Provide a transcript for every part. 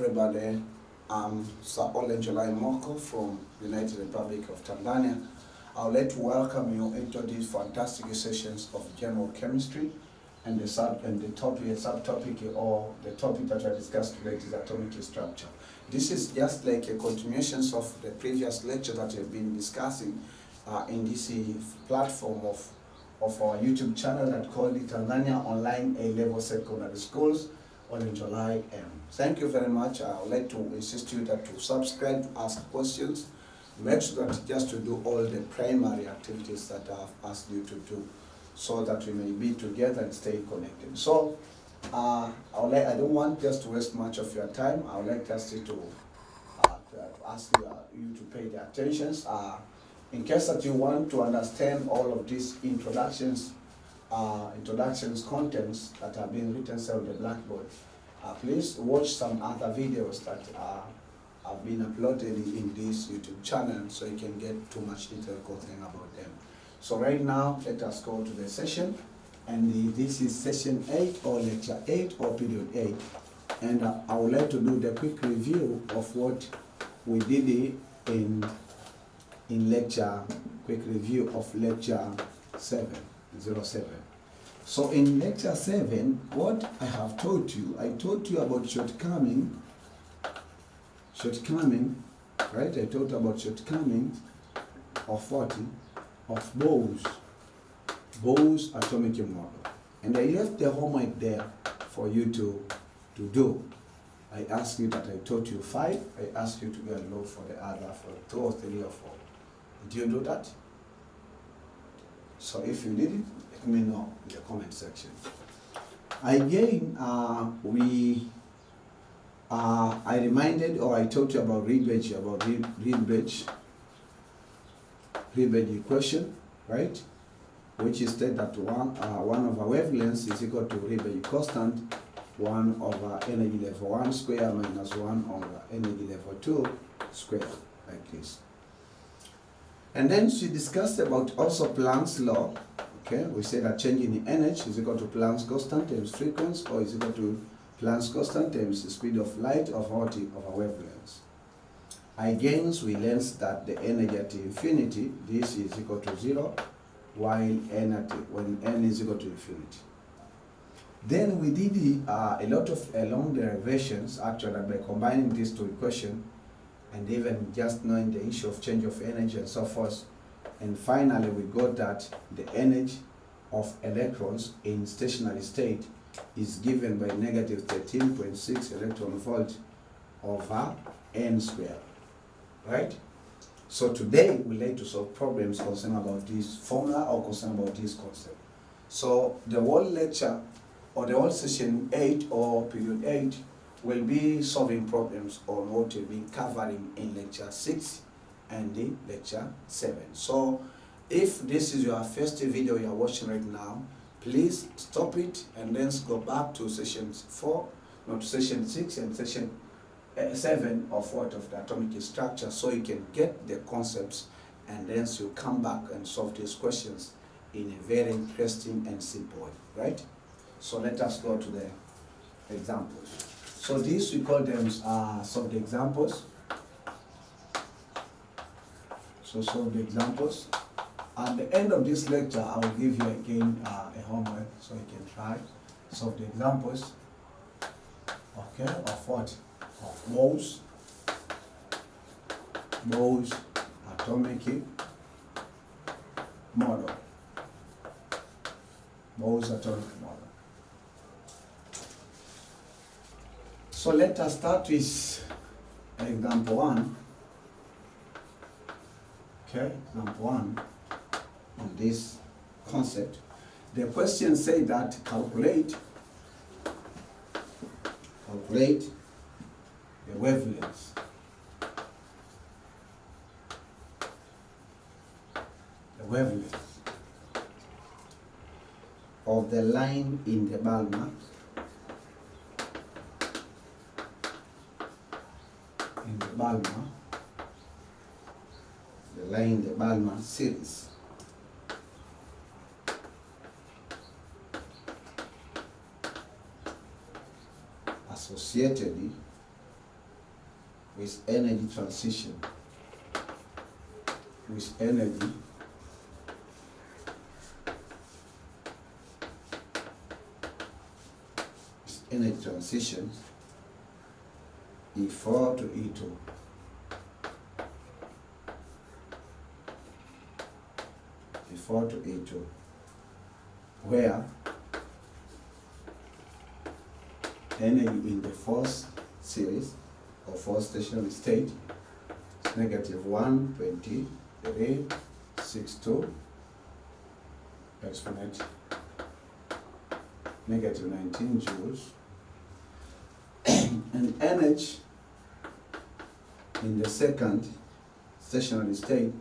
everybody. I'm Sir Olenjolai from the United Republic of Tanzania. I would like to welcome you into these fantastic sessions of general chemistry, and the subtopic or the topic that I discussed today is atomic structure. This is just like a continuation of the previous lecture that I've been discussing in this platform of our YouTube channel that called the Tanzania Online A-Level Secondary Schools, OLENJOLAIM. Thank you very much. I would like to insist you that to subscribe, to ask questions, make sure that just to do all the primary activities that I've asked you to do, so that we may be together and stay connected. So I don't want just to waste much of your time. I would like just to ask you to pay the attention. In case that you want to understand all of these introductions contents that have been written on the blackboard, please watch some other videos that have been uploaded in this YouTube channel, so you can get too much detail content about them. So right now, let us go to the session, and this is session 8 or lecture 8 or period 8, and I would like to do the quick review of what we did in lecture, quick review of lecture 7. So in lecture 7, what I have taught you, I taught you about shortcoming, right? I taught about shortcomings of what? Of Bohr's atomic model. And I left the homework there for you to do. I asked you that I taught you 5, I asked you to go and look for the other for 2 or 3 or 4. Did you do that? So if you did it, let me know in the comment section. Again, I reminded, or I told you about Rietveld equation, right? Which is said that one over wavelengths is equal to Rietveld constant 1 over energy level 1 square minus 1 over energy level 2 square, like this. And then she discussed about also Planck's law. Okay, we say that change in energy is equal to Planck's constant times frequency, or is equal to Planck's constant times the speed of light of a wavelength. Again, we learned that the energy at infinity, this is equal to 0, while when n is equal to infinity. Then we did a lot of long derivations, actually, by combining these two equations, and even just knowing the issue of change of energy and so forth. And finally, we got that the energy of electrons in stationary state is given by negative 13.6 electron volt over n squared, right? So today, we like to solve problems concerned about this formula or concerned about this concept. So the whole lecture, or the whole session 8 or period 8, will be solving problems on what we'll be covering in lecture 6 and the lecture 7. So if this is your first video you're watching right now, please stop it and then go back to session 4, not to session 6 and session 7 of the atomic structure, so you can get the concepts, and then you come back and solve these questions in a very interesting and simple way, right? So let us go to the examples. So these we call them solve the examples. So solve the examples. At the end of this lecture, I will give you again a homework, so you can try solve the examples. Okay, of what? Of Bohr's atomic model. Bohr's atomic model. So let us start with example 1. Okay, example 1 on this concept. The question says that calculate the wavelengths of the line in the Balmer the Balmer series associated with energy transition. With energy transitions E4 to E2. E4 to E2, where energy in the first series or first stationary state is negative 1.2362 exponent negative 19 joules, and energy in the second stationary state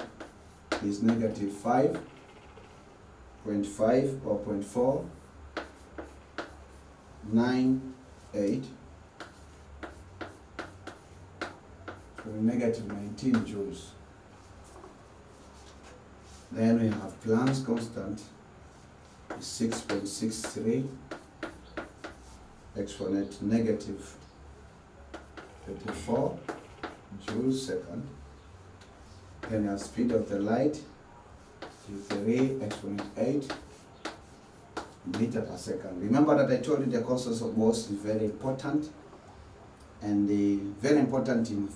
is negative 5.5 or 0.498, so negative 19 joules. Then we have Planck's constant is 6.63 exponent negative 34 joules second. Then our speed of the light is 3 exponent 8 meter per second. Remember that I told you the constants of Bohr is very important, and very important in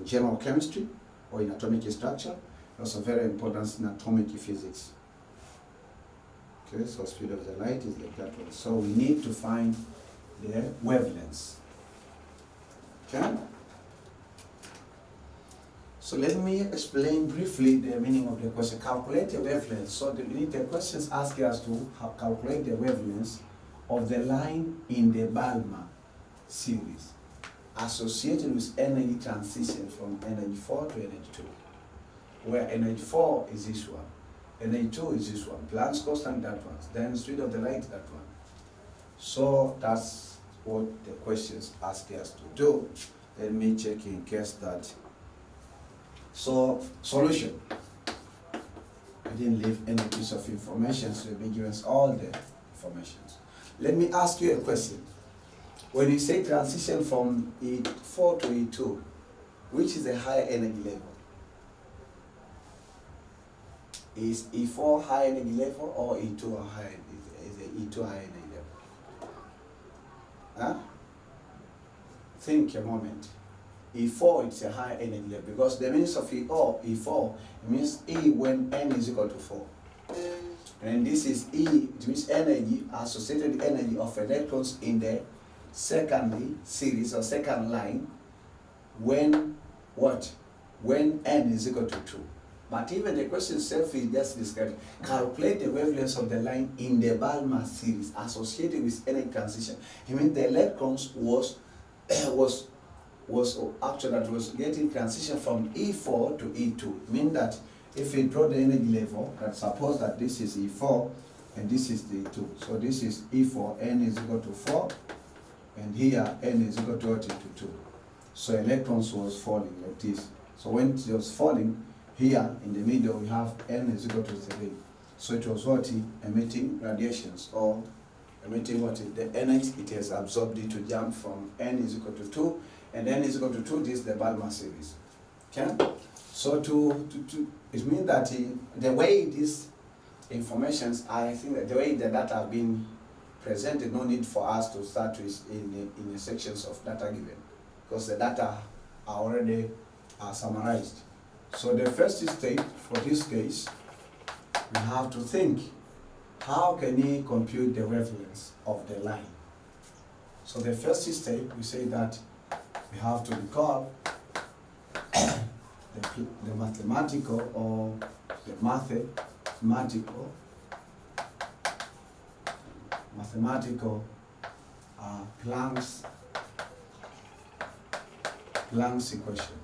general chemistry or in atomic structure, also very important in atomic physics. Okay, so speed of the light is like that one. So we need to find the wavelengths. Okay? So let me explain briefly the meaning of the question. Calculate the wavelength. So the questions ask us to calculate the wavelengths of the line in the Balmer series associated with energy transition from energy 4 to energy 2, where energy 4 is this one, energy 2 is this one, Planck's constant that one, then speed of the light that one. So that's what the questions ask us to do. Let me check in case that. So, solution. I didn't leave any piece of information, so it gives us all the informations. Let me ask you a question. When you say transition from E4 to E2, which is a higher energy level? Is E4 high energy level or E2 a high? Is E2 high energy level? Huh? Think a moment. E4 it's a high energy level because the means of E4 means E when n is equal to 4. And this is E, it means energy, associated energy of electrons in the secondary series or second line when what? When n is equal to 2. But even the question itself is just described. Calculate the wavelengths of the line in the Balmer series associated with energy transition. I mean the electrons was actually that was getting transition from E4 to E2. Mean that if we draw the energy level, that suppose that this is E4 and this is the E2. So this is E4, n is equal to 4, and here n is equal to 2. So electrons was falling like this. So when it was falling, here in the middle we have n is equal to 3. So it was what? Emitting radiations, or emitting what? The energy it has absorbed it to jump from n is equal to 2, and n is equal to 2, this is the Balmer series. Okay? So it means that the way these informations, I think that the way the data have been presented, no need for us to start with in the sections of data given, because the data are already summarized. So the first state for this case, we have to think, how can we compute the wavelengths of the line? So the first state, we say that we have to recall the mathematical or the mathematical Planck's equation.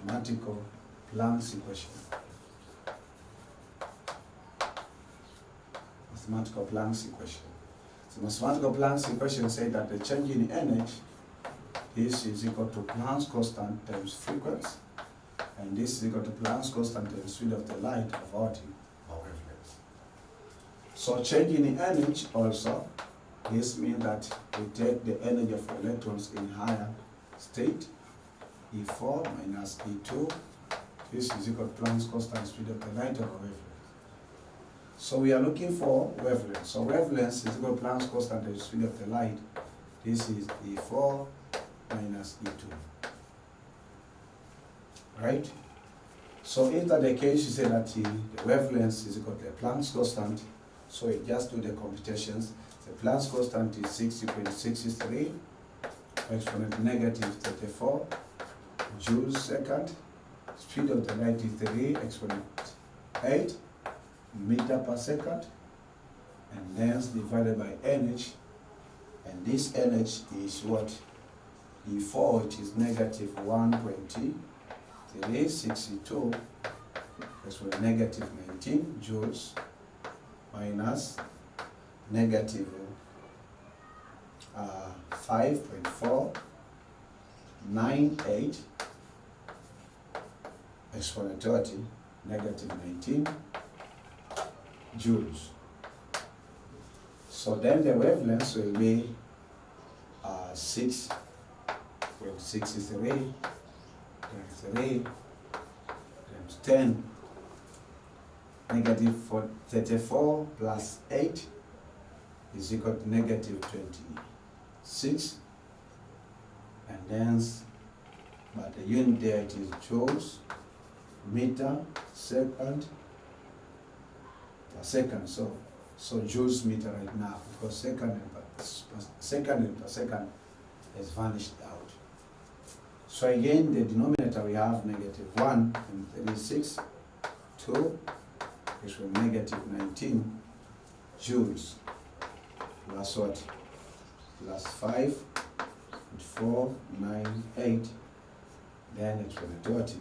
Mathematical Planck's equation. Mathematical Planck's equation. So mathematical Planck's equation says that the change in energy, this is equal to Planck's constant times frequency, and this is equal to Planck's constant times speed of the light about our wavelength. So change in energy also, this means that we take the energy of electrons in higher state E4 minus E2. This is equal to Planck's constant speed of the light over wavelength. So we are looking for wavelength. So wavelength is equal to Planck's constant speed of the light. This is E4 minus E2. Right? So if that the case, you say that the wavelength is equal to the Planck's constant. So we just do the computations. The Planck's constant is 60.663 exponent negative 34 joules second. Speed of the light is 3 exponent 8 meter per second, and length divided by nh, and this nh is what? E4, which is negative 1.362 exponent negative 19 joules minus negative 5.498 exponent 30 negative 19 joules. So then the wavelength will be 6.63 times 3 times 10 negative 34 plus 8 is equal to negative 26, and then but the unit there it is joules meter second per second. So joules meter right now, because second and per second has vanished out. So again, the denominator we have negative 1 and 36, 2 is from negative 19 joules plus what? Plus 5.498, then it's from 30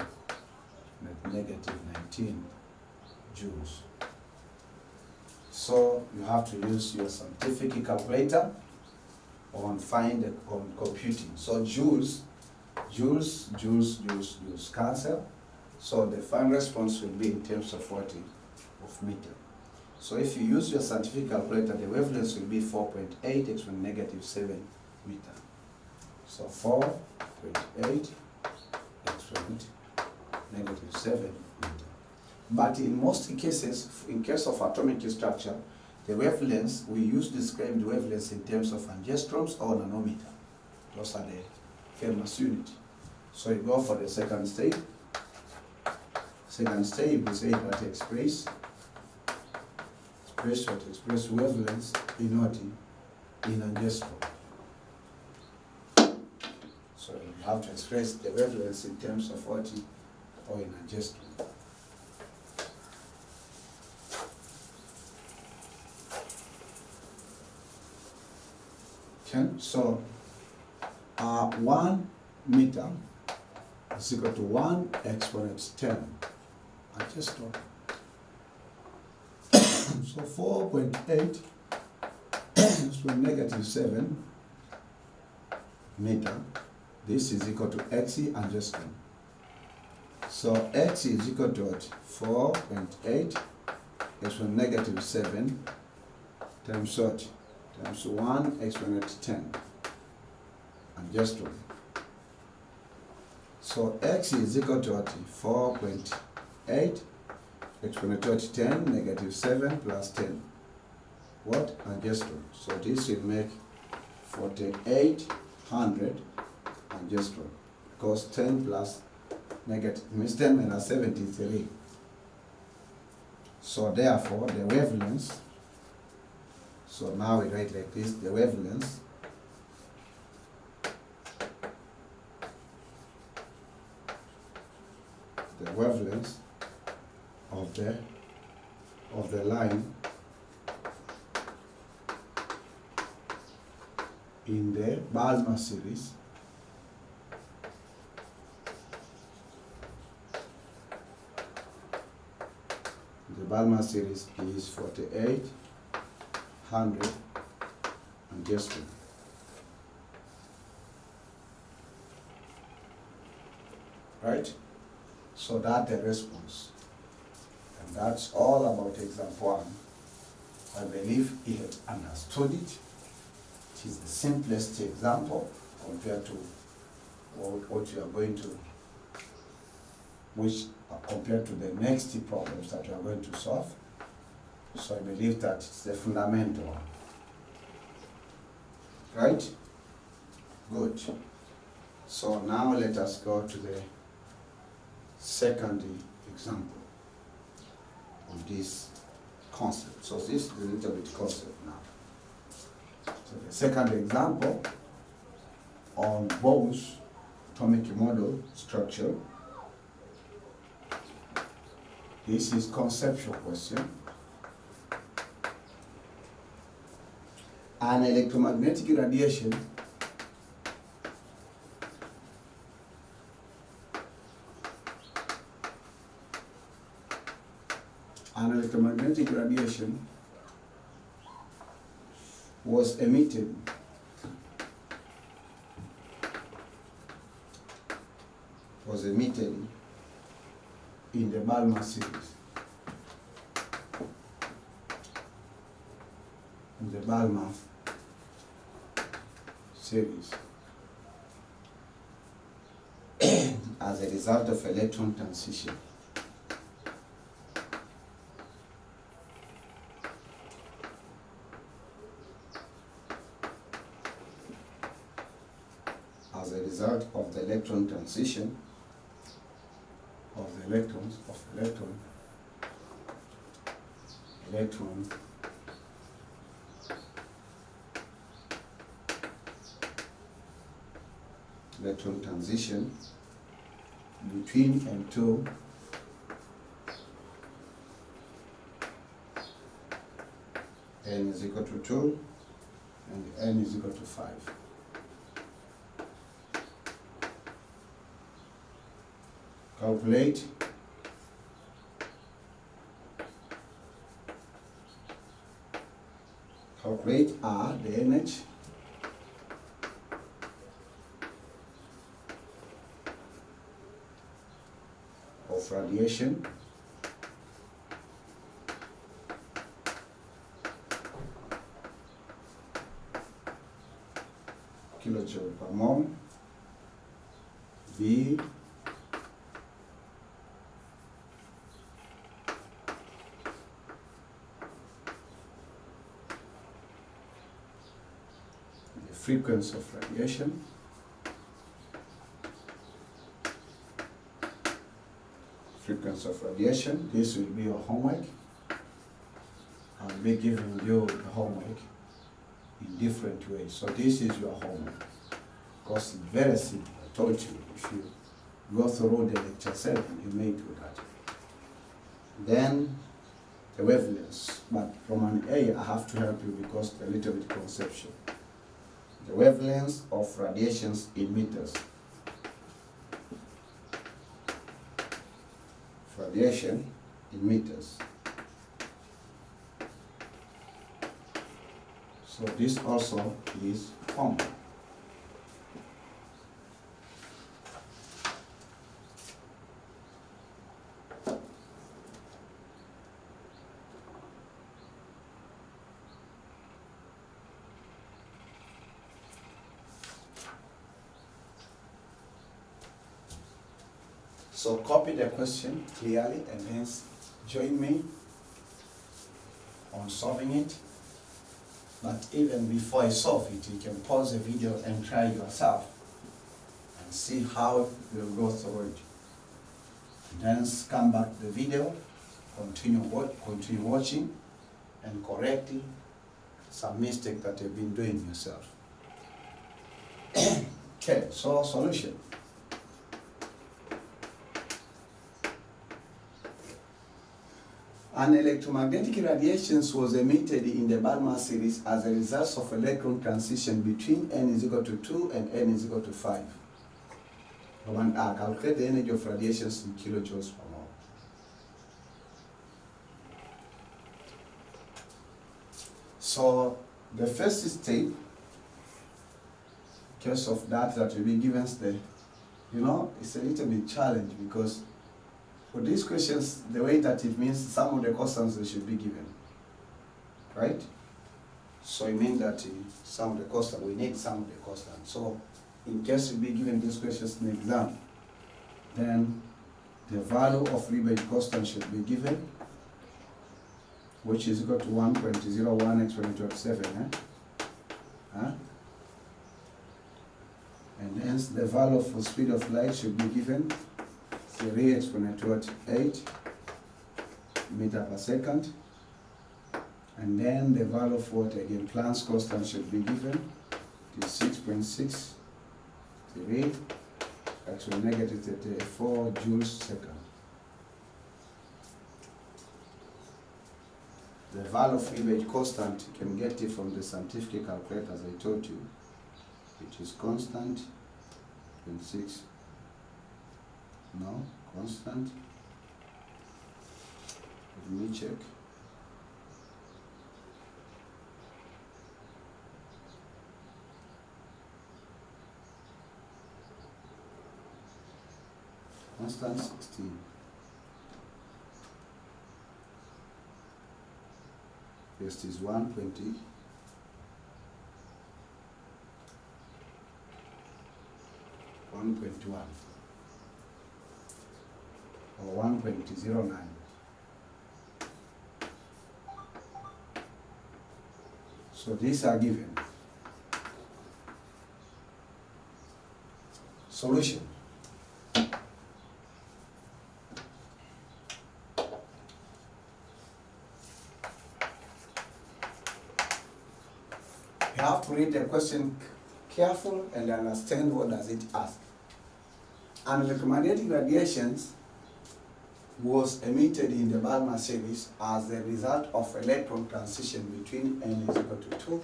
at negative 19 joules. So you have to use your scientific calculator on computing. So joules cancel. So the final response will be in terms of what? Of meter. So if you use your scientific calculator, the wavelength will be 4.8 exponent negative 7 meter. So 4.8 exponent negative 7 meter. But in most cases, in case of atomic structure, the wavelengths, we use describe the wavelengths in terms of angstroms or nanometer. Those are the famous units. So you go for the second step. Second step, we say that express wavelengths in what? In angstrom. So you have to express the wavelengths in terms of what? Or in angstrom. Okay, so 1 meter is equal to 1 exponent 10. I just stop. So 4.8 is from negative 7 meter. This is equal to xe angstrom. So x is equal to what? 4.8 is from negative 7 times what? Times 1 exponent 10 angstrom. So x is equal to what? 4.8 exponent 10 negative 7 plus 10. What? Angstrom. So this will make 4800 angstrom, because 10 plus negative means 10 minus 73. So therefore the wavelength, so now we write like this, the wavelength of the line in the Balmer series is 4800 angstrom. Right? So that's the response. And that's all about exam 1. I believe he had understood it. It is the simplest example compared to what you are going to, which compared to the next problems that you are going to solve. So I believe that it's the fundamental one. Right? Good. So now let us go to the second example of this concept. So this is a little bit concept now. So the second example on Bohr's atomic model structure. This is conceptual question. An electromagnetic radiation was emitted in the Balmer series. As a result of electron transition. As a result of the electron transition of the electrons electron transition between N2 n is equal to 2 and n is equal to 5. Calculate R, the energy of radiation kilojoule per mole. B the frequency of radiation, this will be your homework. I'll be giving you the homework in different ways. So this is your homework, because it's very simple. I told you, if you go through the lecture 7, you may do that. Then the wavelengths, but from an A, I have to help you because it's a little bit conceptual. The wavelengths of radiations in meters. Radiation in meters. So this also is common. So copy the question clearly and then join me on solving it. But even before I solve it, you can pause the video and try yourself and see how you'll go through it. Then come back to the video, continue watching, and correct some mistake that you've been doing yourself. Okay, so solution. An electromagnetic radiation was emitted in the Balmer series as a result of electron transition between n is equal to 2 and n is equal to 5. Calculate the energy of radiations in kilojoules per mole. So the first step, in case of that will be given the, it's a little bit challenging because for these questions, the way that it means some of the constants they should be given, right? So it means that some of the constants, we need some of the constants. So in case you be given these questions in the exam, then the value of Lebesgue constant should be given, which is equal to 1.01 exponent to 7. And hence the value of the speed of light should be given 3 exponent to 8 meter per second. And then the value of what again, Planck's constant should be given is 6.63 actually negative 34 joules second. The value of Lebesgue constant, you can get it from the scientific calculator as I told you, which is constant 26. No, constant. Let me check. Constant 16. First is 120. Or 1.09. So these are given. Solution. You have to read the question careful and understand what does it ask. And electromagnetic radiations was emitted in the Balmer series as the result of electron transition between n is equal to 2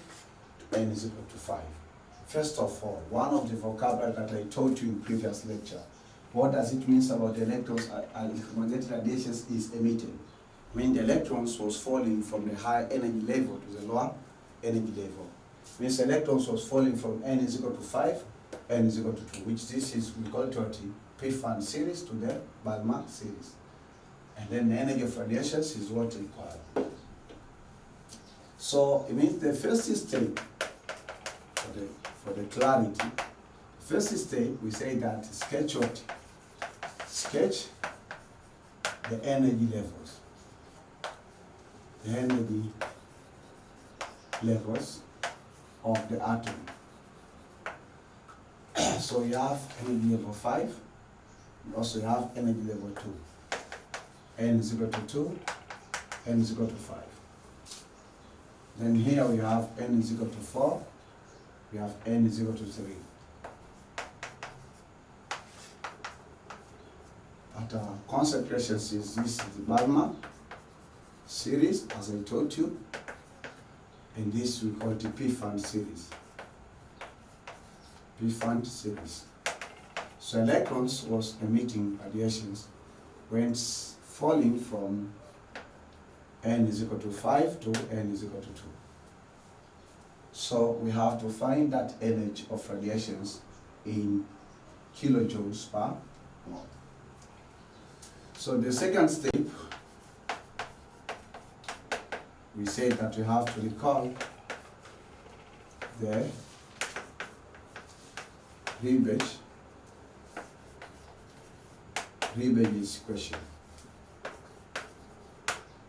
to n is equal to 5. First of all, one of the vocabulary that I told you in previous lecture, what does it mean about the electrons electromagnetic radiations is emitted? I mean the electrons was falling from the high energy level to the lower energy level. Means electrons was falling from n is equal to 5, n is equal to 2, which this is, we call it the P-Fan series to the Balmer series. And then the energy of radiations is what required. So it means the first state, for the clarity, first state we say that sketch the energy levels. The energy levels of the atom. So you have energy level 5, and also you have energy level 2. N is equal to 2, n is equal to 5. Then here we have n is equal to 4, we have n is equal to 3. But concentrations is this is the Balmer series, as I told you, and this we call the P-Fan series. P-Fan series. So electrons was emitting radiations when falling from n is equal to 5 to n is equal to 2. So we have to find that energy of radiations in kilojoules per mole. So the second step, we say that we have to recall the Lebesgue's equation.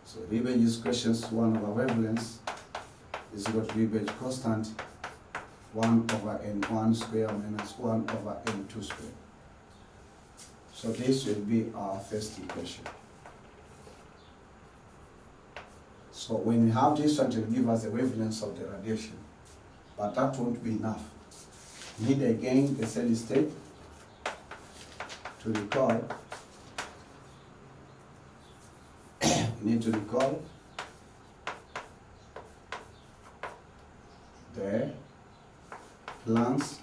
So Lebesgue's equation is 1 over wavelengths is equal to Lebesgue constant 1 over n1 square minus 1 over n2 square. So this will be our first equation. So when we have this one, it will give us the wavelengths of the radiation, but that won't be enough. We need again the steady state to recall. We need to recall the Planck's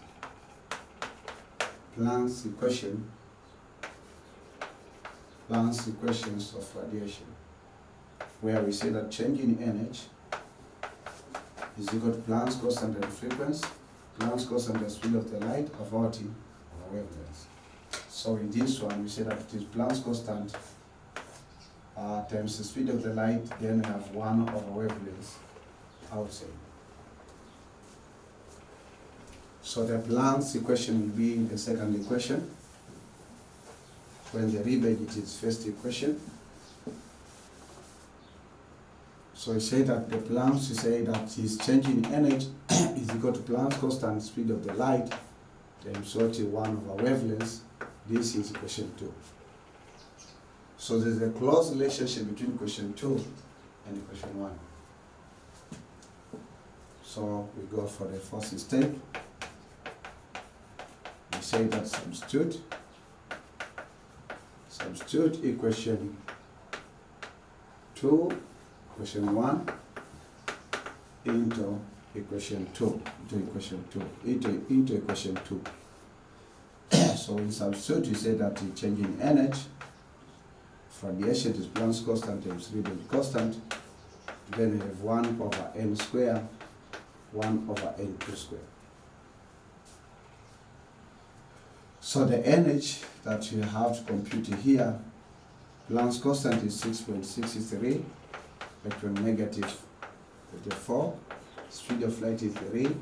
equations of radiation, where we say that change in energy is equal to Planck's constant and frequency, Planck's constant and speed of the light of our wavelengths. So in this one, we say that it is Planck's constant times the speed of the light, then we have 1 over wavelengths outside. So So the Planck's equation will be the second equation. When the rebate it is first equation. So we say that the Planck's, we say that his change in energy is equal to Planck's constant speed of the light times 1 over wavelengths. This is equation 2. So there's a close relationship between equation 2 and equation 1. So we go for the first step. We say that substitute equation 2, equation 1 into equation 2, into equation 2. So in substitute, we say that the change in energy for radiation is Planck's constant times rebate constant. Then we have 1 over n square, 1 over n2 square. So the energy that you have to compute here, Planck's constant is 6.663, electron negative 34, speed of light is 3,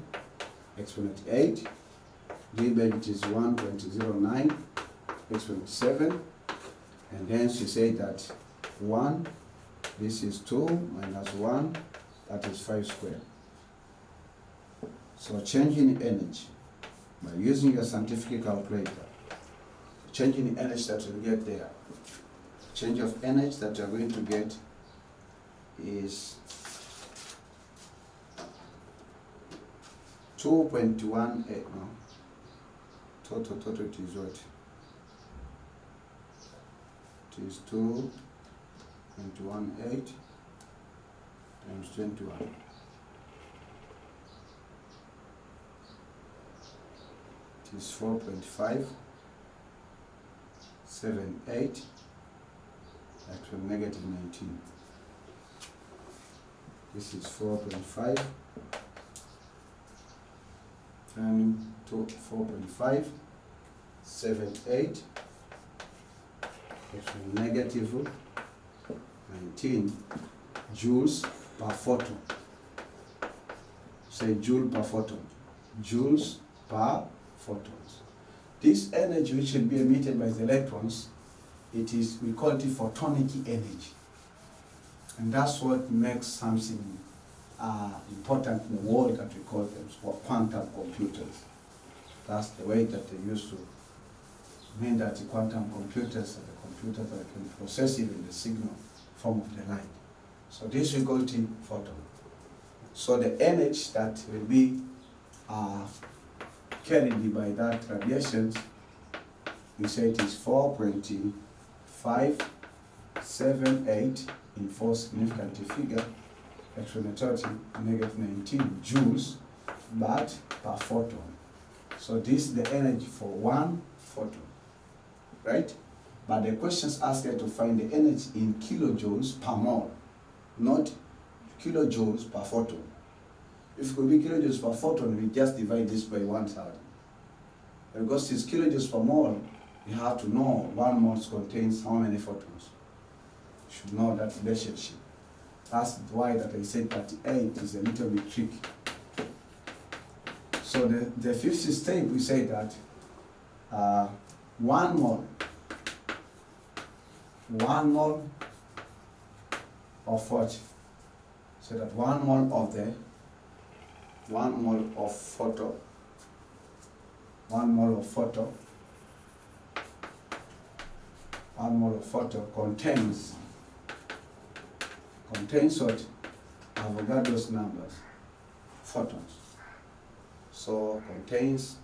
exponent 8, rebate is 1.09, exponent 7, and hence you say that 1, this is 2 minus 1, that is 5 squared. So change in energy by using your scientific calculator, change in energy that you'll get there, change of energy that you're going to get is 2.18, no, total it is what? It is 2.18 times 21. It is 4.578 actually negative 19. This is 4.5 turning to 4.578 actually negative 19 joules per photon. Say joule per photon. Joules per photons. This energy which will be emitted by the electrons, it is, we call it photonic energy. And that's what makes something important in the world that we call them quantum computers. That's the way that they used to mean that the quantum computers are the computers that can process even the signal form of the light. So this we call it photon. So the energy that will be carried by that radiation, we say it is 4.578 in 4 significant figure, actually negative 19 joules, but per photon. So this is the energy for 1 photon, right? But the questions ask you to find the energy in kilojoules per mole, not kilojoules per photon. If it could be kilojoules per photon, we just divide this by 1,000. Because it's kilojoules per mole, you have to know 1 mole contains how many photons. You should know that relationship. That's why that I said that 8 is a little bit tricky. So the fifth step, we say that 1 mole of what? So that 1 mole of the 1 mole of photon, 1 mole of photon, 1 mole of photon contains what? Avogadro's numbers, photons. So contains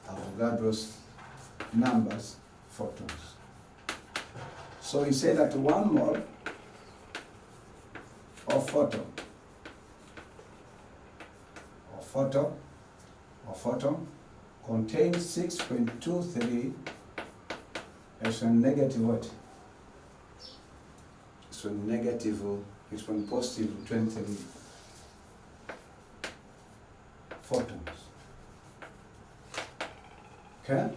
Avogadro's numbers, photons. So we say that 1 mole of photon contains 6.23 as a negative what? So negative exponent positive 23 photons. Okay?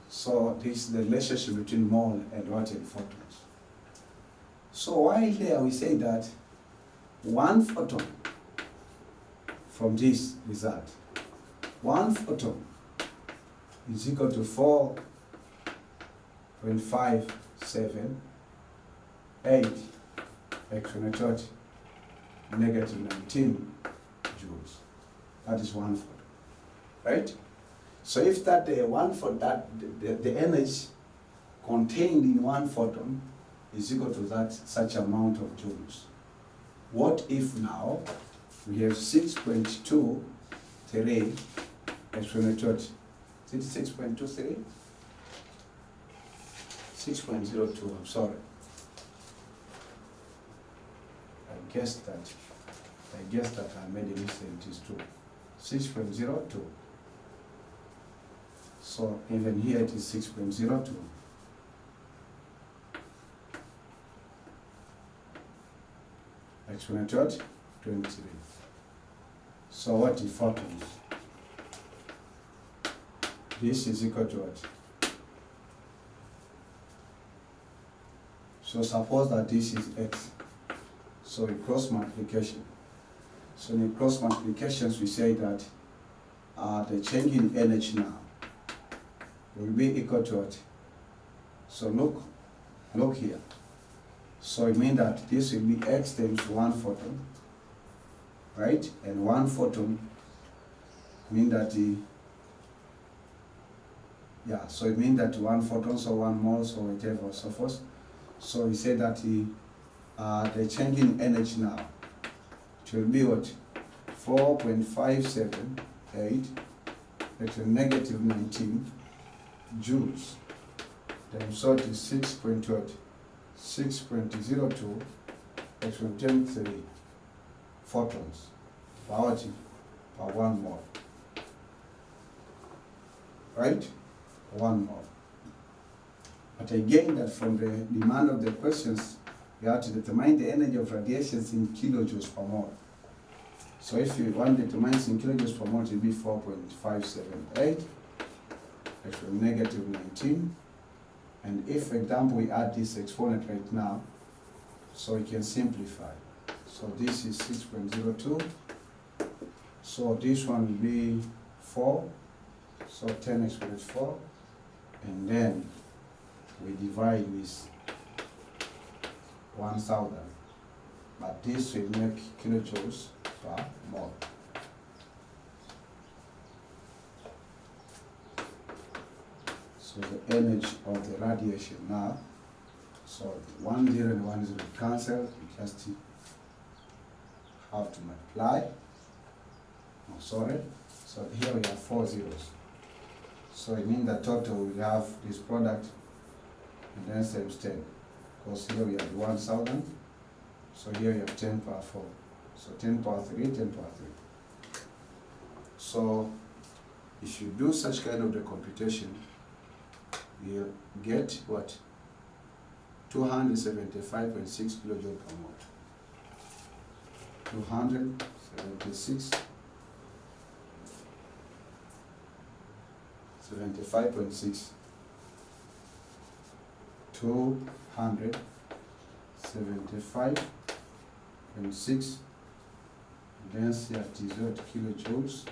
So this is the relationship between mole and what and photons. So while there we say that 1 photon from this result, one photon is equal to 4.578 exponent negative 19 joules. That is one photon, right? So if that the energy contained in one photon is equal to that such amount of joules, what if now we have 6.23 exponent is it 6.23? 6.02, I'm sorry. I guess that I made a mistake, it is true. 6.02. So even here it is 6.02. Exponent 23. So what is photons? This is equal to what? So suppose that this is x. So we cross multiplication. So in cross multiplications we say that the change in energy now will be equal to what? So look here. So it means that this will be x times one photon, right? And one photon mean that so it means that one photon, so one mole, so whatever, so forth. So we say that the change in energy now, it will be what? 4.578 actually negative 19 joules. Then so it is 6.02 actually 10 photons per one mole. Right? One mole. But again, that from the demand of the questions, we have to determine the energy of radiations in kilojoules per mole. So if you want to determine in kilojoules per mole, it will be 4.578, actually negative 19. And if, for example, we add this exponent right now, so we can simplify. So this is 6.02. So this one will be 4. So 10 exponent 4. And then we divide with 1000. But this will make kilojoules per mole. So the energy of the radiation now, so 1 0 and 1 0 cancel, we just have to multiply. Oh, sorry. So here we have 4 zeros. So it means that total we have this product and then times 10. Because here we have 1000. So here we have 10 power 4. So 10 power 3, 10 power 3. So if you do such kind of the computation, you get what? 275.6 kilojoule per mole. 276. 75.6. 275.6. Then see at is what kilojoules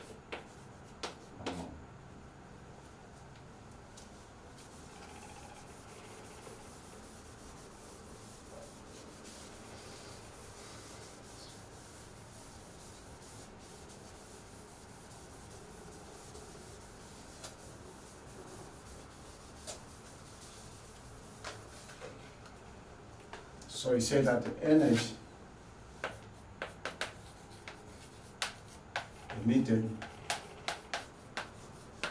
per mole. So we say that the energy emitted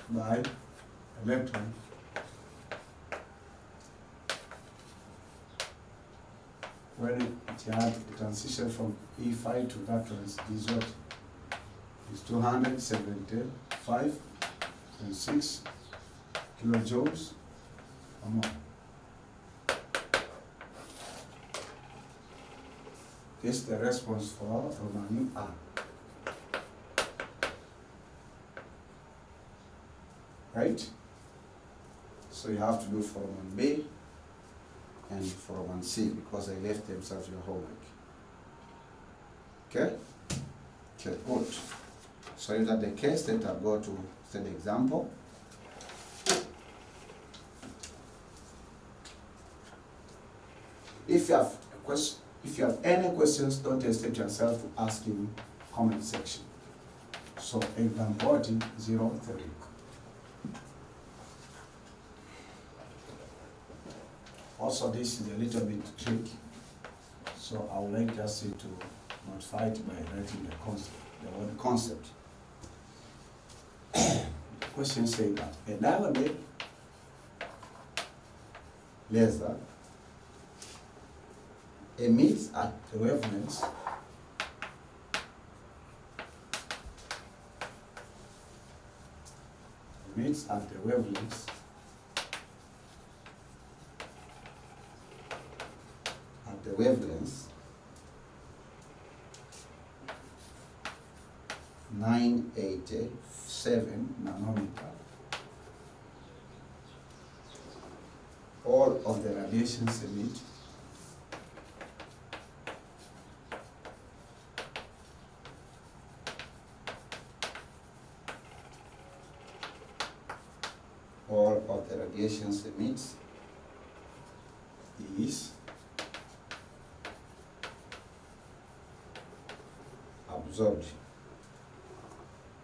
by electron when it had the transition from E5 to that is what? Is 275.6 kilojoules per mole. This is the response for Roman R. Right? So you have to do for Roman B and for Roman C because I left them as your homework. Okay? Okay, good. So if that's the case, let us go to the example. If you have a question, if you have any questions, don't hesitate yourself to ask in comment section. So example 03. Also, this is a little bit tricky, so I would like just you to modify it by writing the concept, the word concept. The question says that a diode laser emits at the wavelengths wavelengths 987 nanometer. All of the radiations emit is absorbed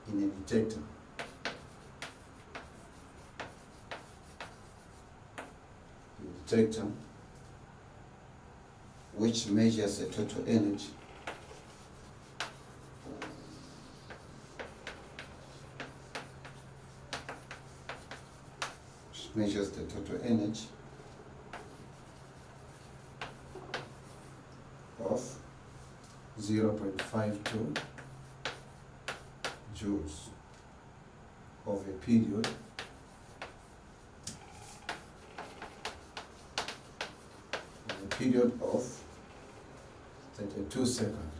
in a detector. Which measures the total energy of 0.52 joules of a period of 32 seconds.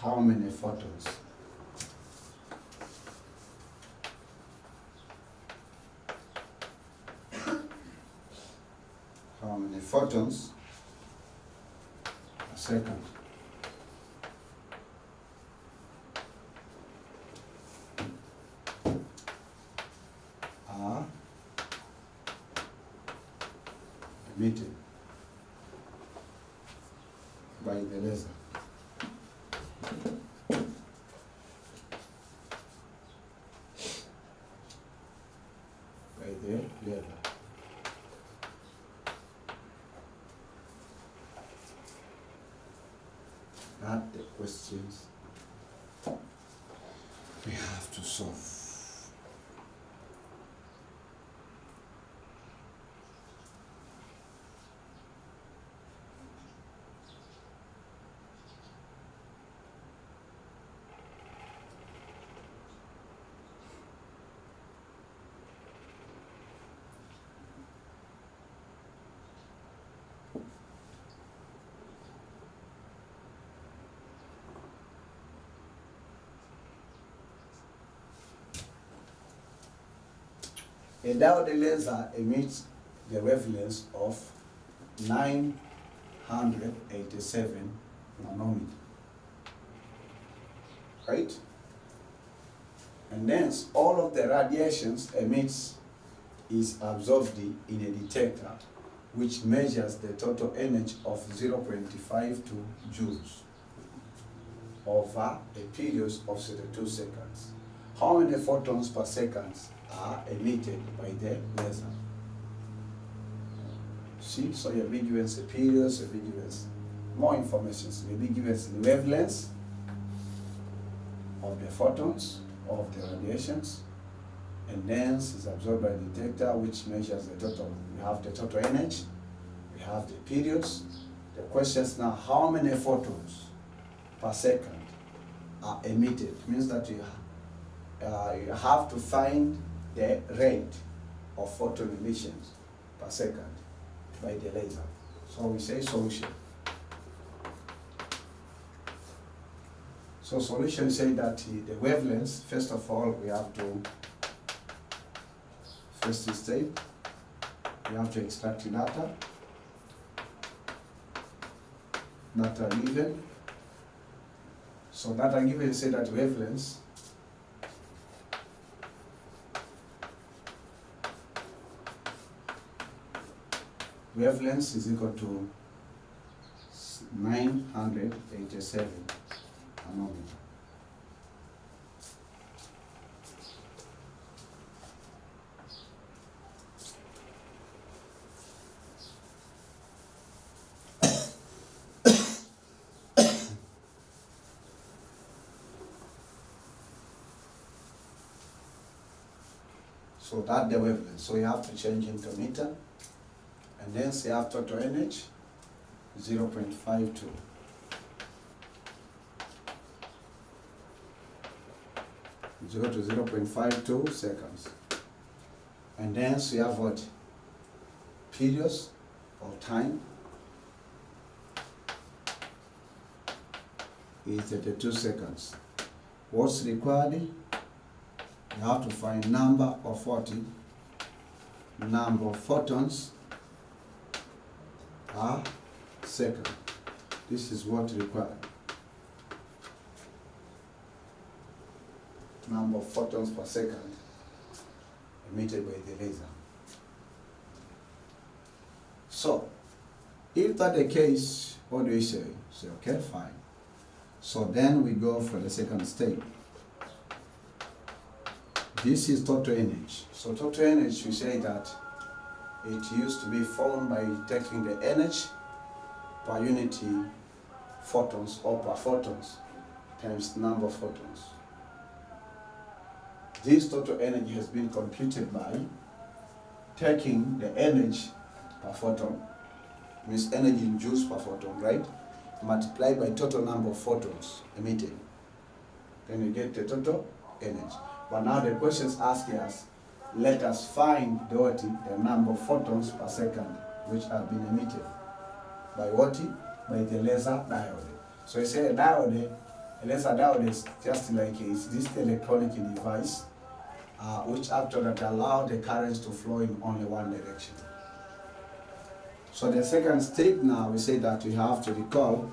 How many photons? How many photons a second? Are emitted by the laser. Not the questions we have to solve. A diode laser emits the wavelengths of 987 nanometer, right? And then all of the radiations emits is absorbed in a detector, which measures the total energy of 0.52 joules over a period of 32 seconds. How many photons per second are emitted by the laser? See, so you'll be given the periods, you'll be given more information. So you'll be given the wavelengths of the photons, of the radiations, and then it's absorbed by the detector, which measures the total. We have the total energy, we have the periods. The question is now, how many photons per second are emitted? It means that you have to find the rate of photon emissions per second by the laser. So we say solution. So solution say that the wavelengths, first of all, we have to, first step, we have to extract the data. that are given. So that are given, say that wavelengths is equal to 987 nanometer. So that's the wavelength. So you have to change into meter, and then say have total energy 0.52. 0 to 0.52 seconds. And then so you have what? Periods or time is 32 seconds. What's required? You have to find number of number of photons per second. This is what required. Number of photons per second emitted by the laser. So, if that's the case, what do we say? Say, okay, fine. So then we go for the second step. This is total energy. So total energy, we say that it used to be found by taking the energy per unity photons or per photons times number of photons. This total energy has been computed by taking the energy per photon, means energy in joules per photon, right? Multiplied by total number of photons emitted. Then you get the total energy. But now the questions ask us, let us find the number of photons per second which have been emitted. By what? By the laser diode. So you say a laser diode is just like it's this electronic device which actually allow the currents to flow in only one direction. So the second step now, we say that we have to recall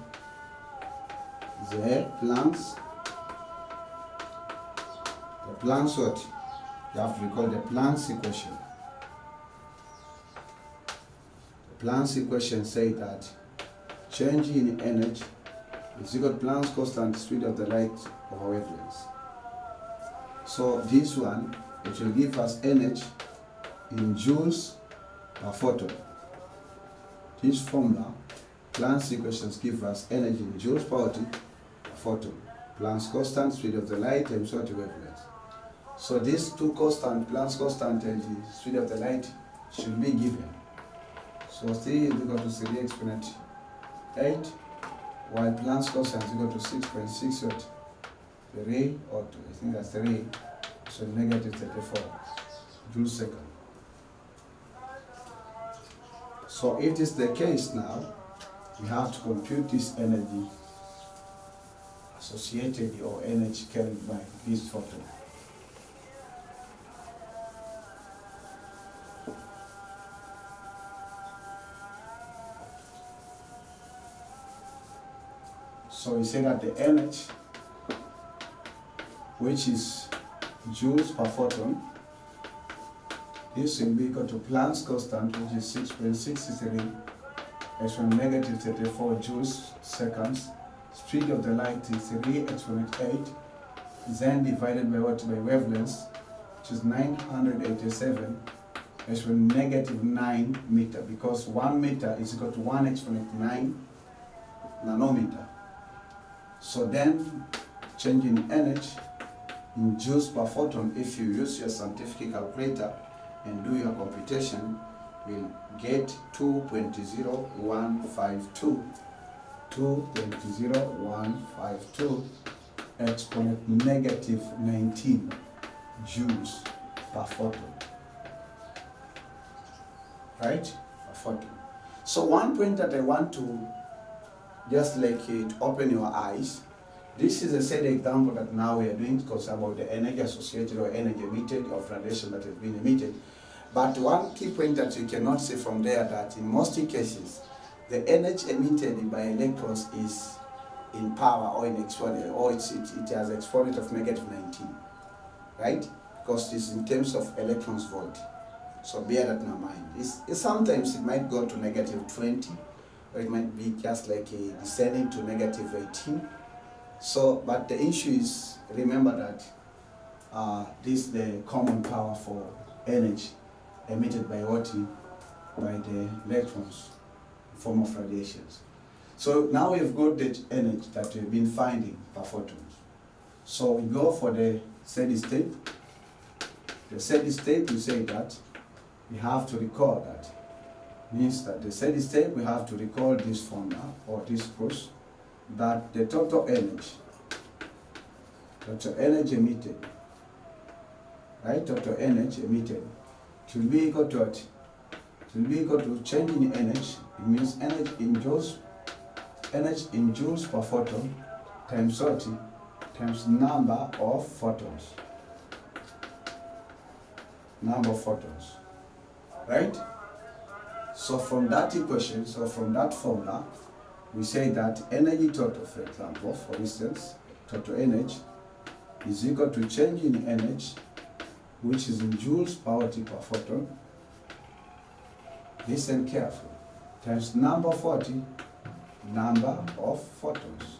the Planck's what? You have to recall the Planck's equation. The Planck's equation says that change in energy is equal to Planck's constant speed of the light over wavelengths. So this one, it will give us energy in joules per photon. This formula, Planck's equations give us energy in joules per photon. Planck's constant speed of the light times what wavelengths. So these two constant, Planck's constant and the speed of the light should be given. So 3 is equal to 3 exponent 8, while Planck's constant is equal to 6.6 what? 3 or 2, I think that's 3, so negative 34 joules second. So if it is the case now, we have to compute this energy associated or energy carried by this photon. So we say that the energy, which is joules per photon, this will be equal to Planck's constant, which is 6.63 exponent negative 34 joules seconds. Speed of the light is 3 exponent 8, then divided by what? By wavelengths, which is 987 exponent negative 9 meter, because 1 meter is equal to 1 exponent 9 nanometer. So then, changing energy in joules per photon, if you use your scientific calculator and do your computation, will get 2.0152. 2.0152 exponent negative 19 joules per photon. Right? Per photon. So one point that I want to just like it open your eyes. This is a set example that now we are doing because about the energy associated or energy emitted of radiation that has been emitted. But one key point that you cannot see from there that in most cases, the energy emitted by electrons is in power or in exponent, or it has exponent of -19, right? Because it's in terms of electrons volt. So bear that in mind. Sometimes it might go to -20, or it might be just like a descending to -18. So, but the issue is, remember that this is the common power for energy emitted by what? By the electrons in form of radiations. So now we've got the energy that we've been finding per photons. So we go for the steady state. The steady state, we say that we have to recall that. Means that the steady state, we have to recall this formula or this course, that the total energy emitted, right? Total energy emitted will be equal to what? It will be equal to change in energy. It means energy in joules per photon times what? Times number of photons. Number of photons, right? So from that equation, so from that formula, we say that energy total, for example, for instance, total energy is equal to change in energy, which is in joules per photon. Listen carefully. Times number of photons.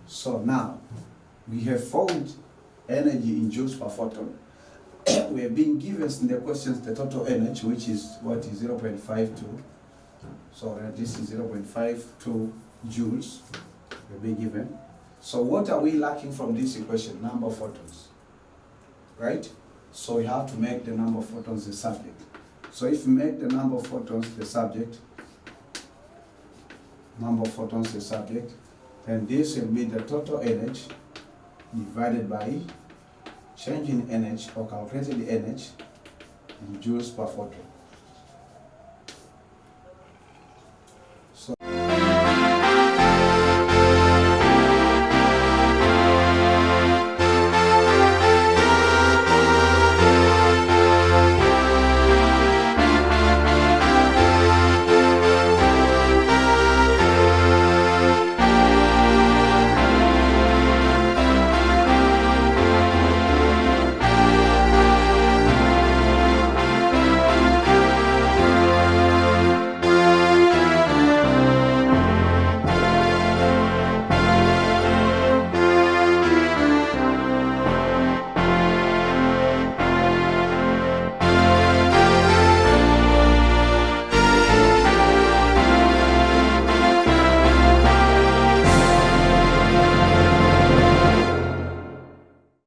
So now we have found energy in joules per photon. We have been given in the questions the total energy, which is what is 0.52. So this is 0.52 joules we've been given. So what are we lacking from this equation? Number of photons, right? So we have to make the number of photons the subject. So if we make the number of photons the subject, then this will be the total energy divided by change in energy or calculated energy in joules per photon.